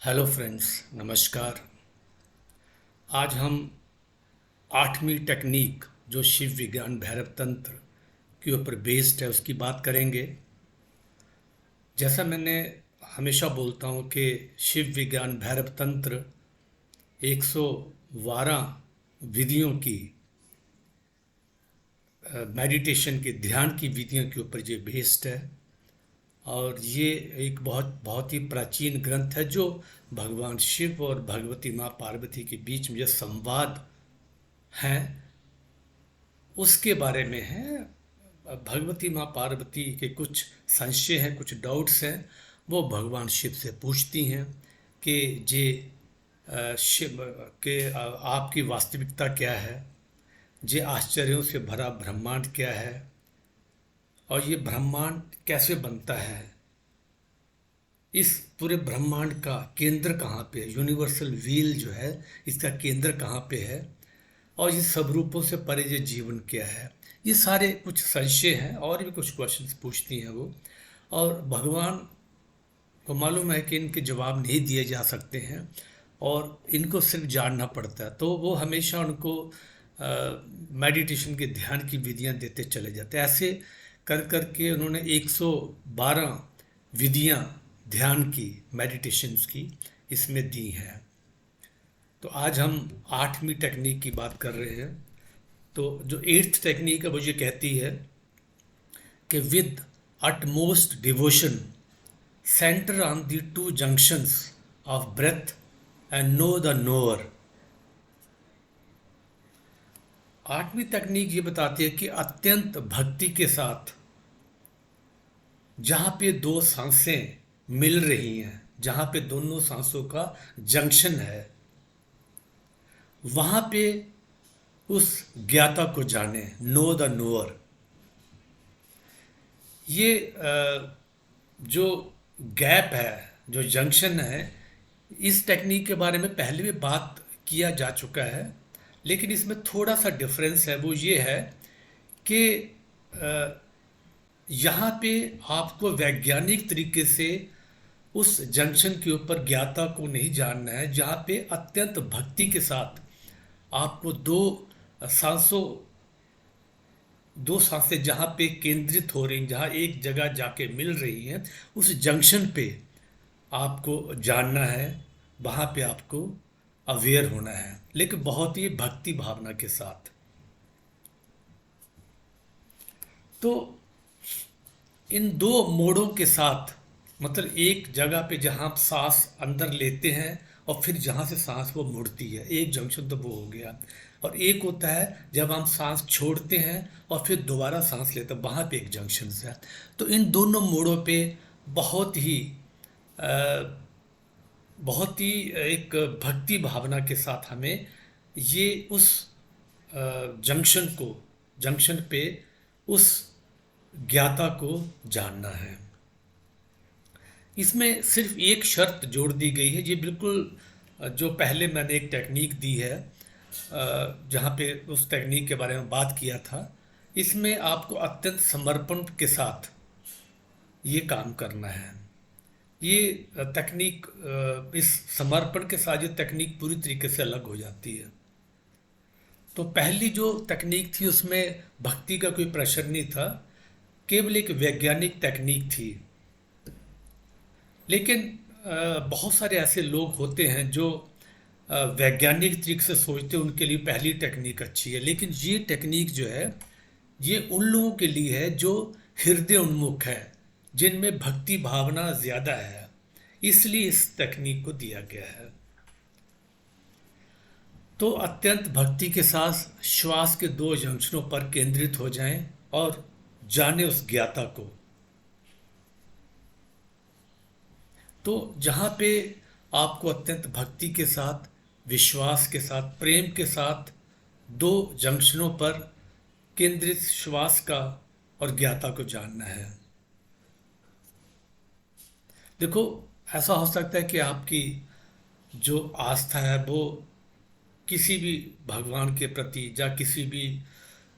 Hello friends, नमस्कार। आज हम 8वीं टेक्निक जो शिव विज्ञान भैरव तंत्र के ऊपर बेस्ड है उसकी बात करेंगे। जैसा मैंने हमेशा बोलता हूँ कि शिव विज्ञान भैरव तंत्र 112 विधियों की मेडिटेशन की ध्यान की विधियों के ऊपर ये बेस्ड है। और ये एक बहुत बहुत ही प्राचीन ग्रंथ है जो भगवान शिव और भगवती माँ पार्वती के बीच में जो संवाद हैं उसके बारे में है। भगवती माँ पार्वती के कुछ संशय हैं, कुछ डाउट्स हैं, वो भगवान शिव से पूछती हैं कि जे शिव के आपकी वास्तविकता क्या है, जे आश्चर्यों से भरा ब्रह्मांड क्या है, और ये ब्रह्मांड कैसे बनता है, इस पूरे ब्रह्मांड का केंद्र कहाँ पे है, यूनिवर्सल व्हील जो है इसका केंद्र कहाँ पे है, और ये सब रूपों से परे ये जीवन क्या है। ये सारे कुछ संशय हैं और भी कुछ क्वेश्चंस पूछती हैं वो। और भगवान को मालूम है कि इनके जवाब नहीं दिए जा सकते हैं और इनको सिर्फ जानना पड़ता है, तो वो हमेशा उनको मेडिटेशन के ध्यान की विधियां देते चले जाते हैं। ऐसे कर कर के उन्होंने 112 विधियां ध्यान की, मेडिटेशंस की इसमें दी हैं। तो आज हम 8वीं टेक्निक की बात कर रहे हैं। तो जो 8th टेक्निक है वो ये कहती है कि with utmost devotion centre on the two junctions of breath and know the knower. 8वीं तकनीक ये बताती है कि अत्यंत भक्ति के साथ जहाँ पे दो सांसें मिल रही हैं, जहाँ पे दोनों सांसों का जंक्शन है, वहाँ पे उस ज्ञाता को जाने, नो द नोअर। ये जो गैप है, जो जंक्शन है, इस टेक्निक के बारे में पहले भी बात किया जा चुका है, लेकिन इसमें थोड़ा सा डिफरेंस है। वो ये है कि यहाँ पे आपको वैज्ञानिक तरीके से उस जंक्शन के ऊपर ज्ञाता को नहीं जानना है। जहाँ पे अत्यंत भक्ति के साथ आपको सांसों दो सांसें जहाँ पे केंद्रित हो रही, जहाँ एक जगह जाके मिल रही हैं, उस जंक्शन पे आपको जानना है, वहाँ पे आपको अवेयर होना है, लेकिन बहुत ही भक्ति भावना के साथ। तो इन दो मोड़ों के साथ, मतलब एक जगह पे जहाँ आप सांस अंदर लेते हैं और फिर जहाँ से सांस वो मुड़ती है, एक जंक्शन तो वो हो गया। और एक होता है जब हम सांस छोड़ते हैं और फिर दोबारा सांस लेते हैं, वहाँ पे एक जंक्शन है। तो इन दोनों मोड़ों पे बहुत ही अ, बहुत ही एक भक्ति भावना के साथ हमें ये उस जंक्शन पे उस ज्ञाता को जानना है। इसमें सिर्फ एक शर्त जोड़ दी गई है। ये बिल्कुल जो पहले मैंने एक टेक्निक दी है, जहाँ पे उस टेक्निक के बारे में बात किया था, इसमें आपको अत्यंत समर्पण के साथ ये काम करना है। ये तकनीक, इस समर्पण के साथ ये तकनीक पूरी तरीके से अलग हो जाती है। तो पहली जो तकनीक थी उसमें भक्ति का कोई प्रेशर नहीं था, केवल एक वैज्ञानिक तकनीक थी। लेकिन बहुत सारे ऐसे लोग होते हैं जो वैज्ञानिक तरीके से सोचते हैं, उनके लिए पहली टेक्निक अच्छी है। लेकिन ये टेक्निक जो है ये उन लोगों के लिए है जो हृदय उन्मुख है, जिनमें भक्ति भावना ज़्यादा है, इसलिए इस तकनीक को दिया गया है। तो अत्यंत भक्ति के साथ श्वास के दो जंक्शनों पर केंद्रित हो जाएं और जाने उस ज्ञाता को। तो जहाँ पे आपको अत्यंत भक्ति के साथ, विश्वास के साथ, प्रेम के साथ दो जंक्शनों पर केंद्रित श्वास का और ज्ञाता को जानना है। देखो, ऐसा हो सकता है कि आपकी जो आस्था है वो किसी भी भगवान के प्रति या किसी भी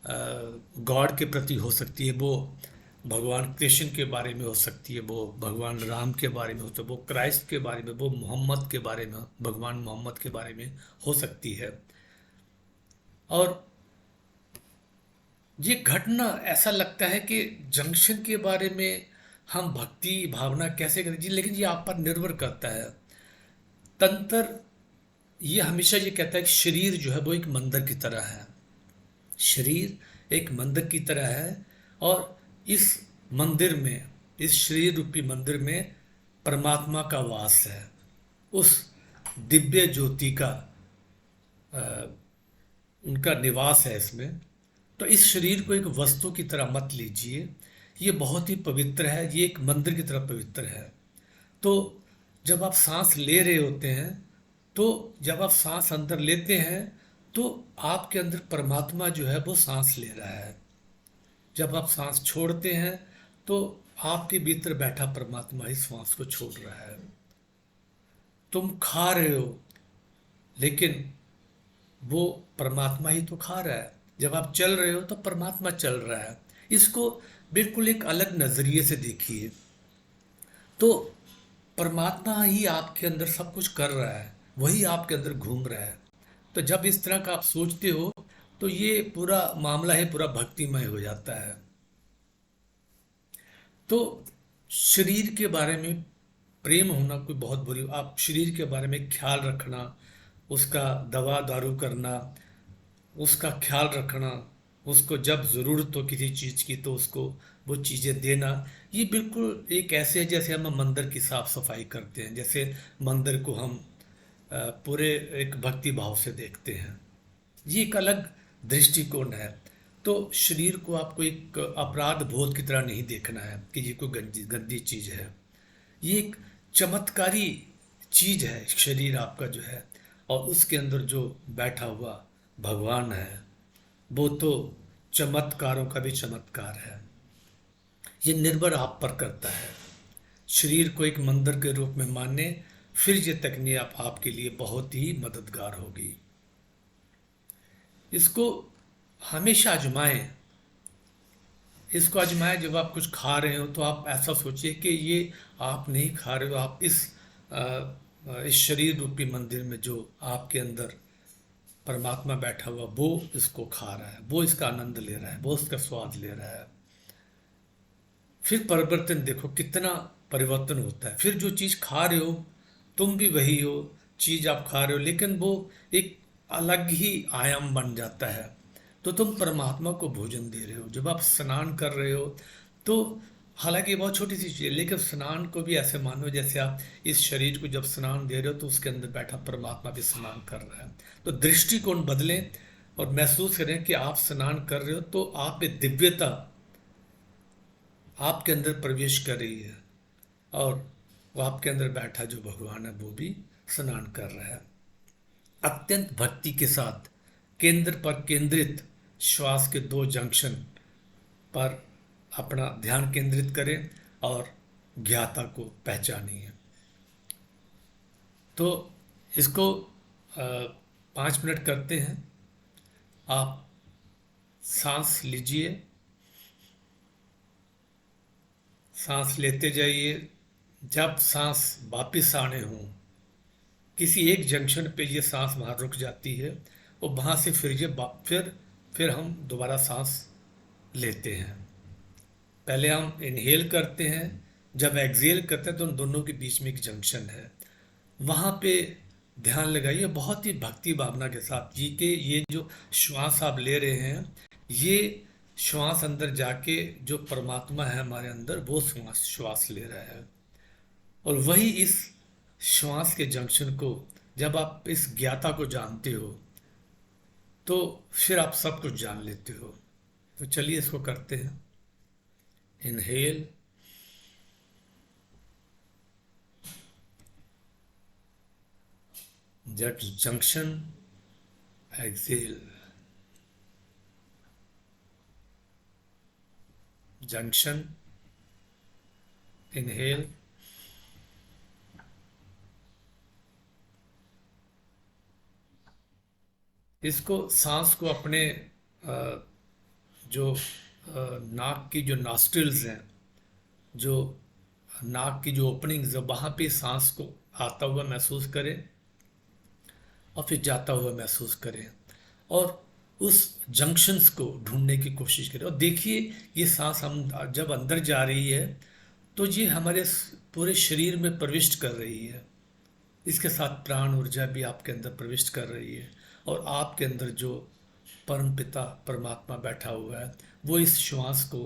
गॉड के प्रति हो सकती है। वो भगवान कृष्ण के बारे में हो सकती है, वो भगवान राम के बारे में हो सकती है, वो क्राइस्ट के बारे में, वो मोहम्मद के बारे में, भगवान मोहम्मद के बारे में हो सकती है। और ये घटना ऐसा लगता है कि जंक्शन के बारे में हम भक्ति भावना कैसे करें जी, लेकिन ये आप पर निर्भर करता है। तंत्र ये हमेशा ये कहता है कि शरीर जो है वो एक मंदिर की तरह है। शरीर एक मंदिर की तरह है, और इस मंदिर में, इस शरीर रूपी मंदिर में परमात्मा का वास है। उस दिव्य ज्योति का उनका निवास है इसमें। तो इस शरीर को एक वस्तु की तरह मत लीजिए। ये बहुत ही पवित्र है, ये एक मंदिर की तरह पवित्र है। तो जब आप सांस ले रहे होते हैं, तो जब आप सांस अंदर लेते हैं, तो आपके अंदर परमात्मा जो है वो सांस ले रहा है। जब आप सांस छोड़ते हैं, तो आपके भीतर बैठा परमात्मा ही सांस को छोड़ रहा है। तुम खा रहे हो, लेकिन वो परमात्मा ही तो खा रहा है। जब आप चल रहे हो तो परमात्मा चल रहा है। इसको बिल्कुल एक अलग नजरिए से देखिए। तो परमात्मा ही आपके अंदर सब कुछ कर रहा है, वही आपके अंदर घूम रहा है। तो जब इस तरह का आप सोचते हो, तो ये पूरा मामला है पूरा भक्तिमय हो जाता है। तो शरीर के बारे में प्रेम होना कोई बहुत बुरी, आप शरीर के बारे में ख्याल रखना, उसका दवा दारू करना, उसका ख्याल रखना, उसको जब ज़रूरत हो किसी चीज़ की तो उसको वो चीज़ें देना, ये बिल्कुल एक ऐसे है जैसे हम मंदिर की साफ सफाई करते हैं, जैसे मंदिर को हम पूरे एक भक्ति भाव से देखते हैं। ये एक अलग दृष्टिकोण है। तो शरीर को आपको एक अपराध बोध की तरह नहीं देखना है कि ये कोई गंदी गंदी चीज़ है। ये एक चमत्कारी चीज है शरीर आपका जो है, और उसके अंदर जो बैठा हुआ भगवान है, वो तो चमत्कारों का भी चमत्कार है। ये निर्भर आप पर करता है। शरीर को एक मंदिर के रूप में माने, फिर ये तकनीक आपके लिए बहुत ही मददगार होगी। इसको हमेशा आजमाएं। इसको आजमाएं, जब आप कुछ खा रहे हो तो आप ऐसा सोचिए कि ये आप नहीं खा रहे हो, आप इस शरीर रूपी मंदिर में जो आपके अंदर परमात्मा बैठा हुआ वो इसको खा रहा है, वो इसका आनंद ले रहा है, वो इसका स्वाद ले रहा है। फिर परिवर्तन देखो कितना परिवर्तन होता है। फिर जो चीज़ खा रहे हो, तुम भी वही हो, चीज़ आप खा रहे हो, लेकिन वो एक अलग ही आयाम बन जाता है। तो तुम परमात्मा को भोजन दे रहे हो। जब आप स्नान कर रहे हो, तो हालांकि ये बहुत छोटी सी चीज़ है, लेकिन स्नान को भी ऐसे मानो जैसे आप इस शरीर को जब स्नान दे रहे हो तो उसके अंदर बैठा परमात्मा भी स्नान कर रहा है। तो दृष्टिकोण बदलें और महसूस करें कि आप स्नान कर रहे हो तो आप में दिव्यता आपके अंदर प्रवेश कर रही है, और वो आपके अंदर बैठा जो भगवान है वो भी स्नान कर रहा है। अत्यंत भक्ति के साथ केंद्र पर केंद्रित श्वास के दो जंक्शन पर अपना ध्यान केंद्रित करें और ज्ञाता को पहचानिए। तो इसको 5 मिनट करते हैं। आप सांस लीजिए, सांस लेते जाइए। जब सांस वापिस आने हों, किसी एक जंक्शन पे ये सांस वहाँ रुक जाती है, और वहाँ से फिर फिर हम दोबारा सांस लेते हैं। पहले हम इनहेल करते हैं, जब एक्सहेल करते हैं तो उन दोनों के बीच में एक जंक्शन है, वहाँ पे ध्यान लगाइए बहुत ही भक्ति भावना के साथ जी के ये जो श्वास आप ले रहे हैं, ये श्वास अंदर जाके जो परमात्मा है हमारे अंदर वो श्वास श्वास ले रहा है। और वही इस श्वास के जंक्शन को, जब आप इस ज्ञाता को जानते हो, तो फिर आप सब कुछ जान लेते हो। तो चलिए इसको करते हैं। इनहेल, जट जंक्शन, एक्सेल, जंक्शन, इनहेल, इसको सांस को अपने जो नाक की जो नॉस्ट्रिल्स हैं, जो नाक की जो ओपनिंग्स है, वहाँ पे सांस को आता हुआ महसूस करें और फिर जाता हुआ महसूस करें, और उस जंक्शंस को ढूंढने की कोशिश करें। और देखिए, ये सांस हम जब अंदर जा रही है तो ये हमारे पूरे शरीर में प्रविष्ट कर रही है। इसके साथ प्राण ऊर्जा भी आपके अंदर प्रविष्ट कर रही है, और आपके अंदर जो परम पिता परमात्मा बैठा हुआ है, वो इस श्वास को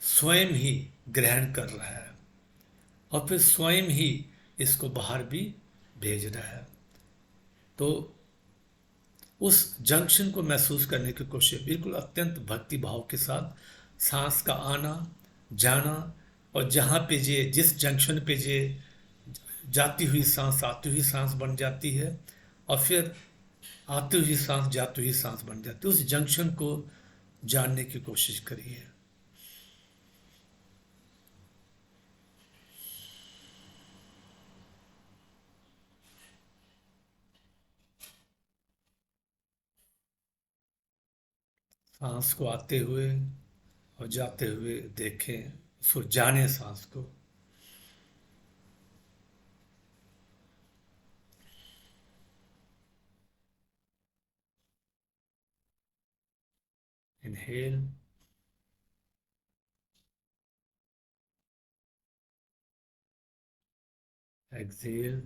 स्वयं ही ग्रहण कर रहा है और फिर स्वयं ही इसको बाहर भी भेज रहा है। तो उस जंक्शन को महसूस करने की कोशिश, बिल्कुल अत्यंत भक्ति भाव के साथ सांस का आना जाना, और जहाँ पे जे जिस जंक्शन पे जे जाती हुई सांस आती हुई सांस बन जाती है, और फिर आती हुई सांस जाती हुई सांस बन जाती है, उस जंक्शन को जानने की कोशिश करिए। सांस को आते हुए और जाते हुए देखें, उसको जाने सांस को। Inhale, exhale,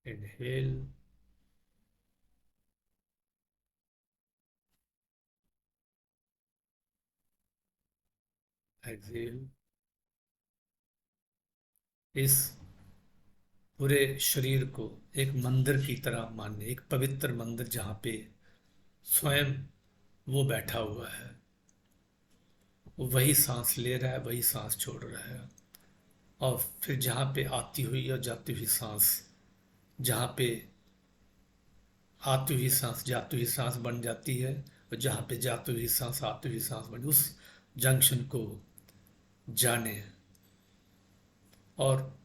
inhale, exhale. इस पूरे शरीर को एक मंदिर की तरह मानिए, एक पवित्र मंदिर जहाँ पे स्वयं वो बैठा हुआ है, वो वही सांस ले रहा है, वही सांस छोड़ रहा है। और फिर जहाँ पे आती हुई और जाती हुई सांस, जहाँ पे आती हुई सांस जाती हुई सांस बन जाती है, और जहाँ पे जाती हुई सांस आती हुई सांस बन, उस जंक्शन को जाने, और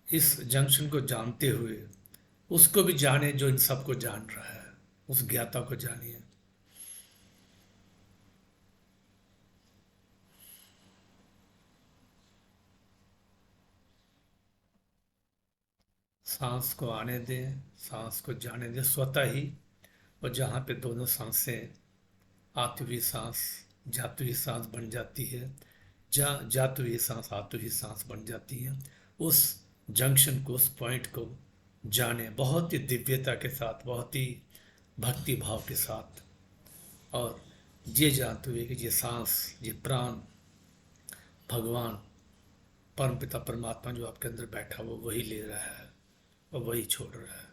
इस जंक्शन को जानते हुए उसको भी जाने जो इन सबको जान रहा है, उस ज्ञाता को जानिए। सांस को आने दें, सांस को जाने दें स्वतः ही। और जहाँ पे दोनों सांसें, आती हुई सांस जाती हुई सांस बन जाती है, जहाँ जाती हुई सांस आती हुई सांस बन जाती है, उस जंक्शन को, उस पॉइंट को जाने बहुत ही दिव्यता के साथ, बहुत ही भक्ति भाव के साथ। और ये जानते हुए कि ये सांस, ये प्राण भगवान परमपिता परमात्मा जो आपके अंदर बैठा वो वही ले रहा है और वही छोड़ रहा है।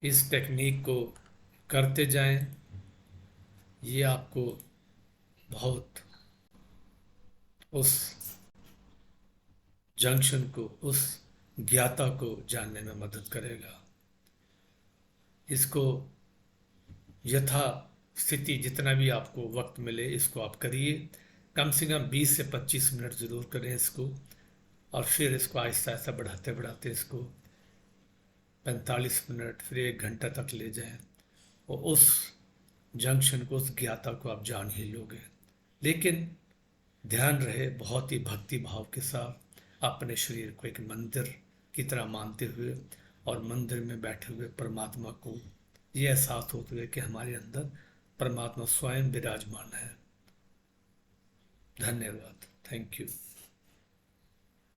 इस टेक्निक को करते जाएं, ये आपको बहुत उस जंक्शन को, उस ज्ञाता को जानने में मदद करेगा। इसको यथा स्थिति जितना भी आपको वक्त मिले इसको आप करिए। कम से कम 20 से 25 मिनट ज़रूर करें इसको, और फिर इसको आहिस्ता आहिस्ता बढ़ाते बढ़ाते इसको 45 मिनट, फिर 1 घंटा तक ले जाएं, और उस जंक्शन को, उस ज्ञाता को आप जान ही लोगे। लेकिन ध्यान रहे, बहुत ही भक्ति भाव के साथ अपने शरीर को एक मंदिर की तरह मानते हुए, और मंदिर में बैठे हुए परमात्मा को ये एहसास होते हुए कि हमारे अंदर परमात्मा स्वयं विराजमान है। धन्यवाद। Thank you.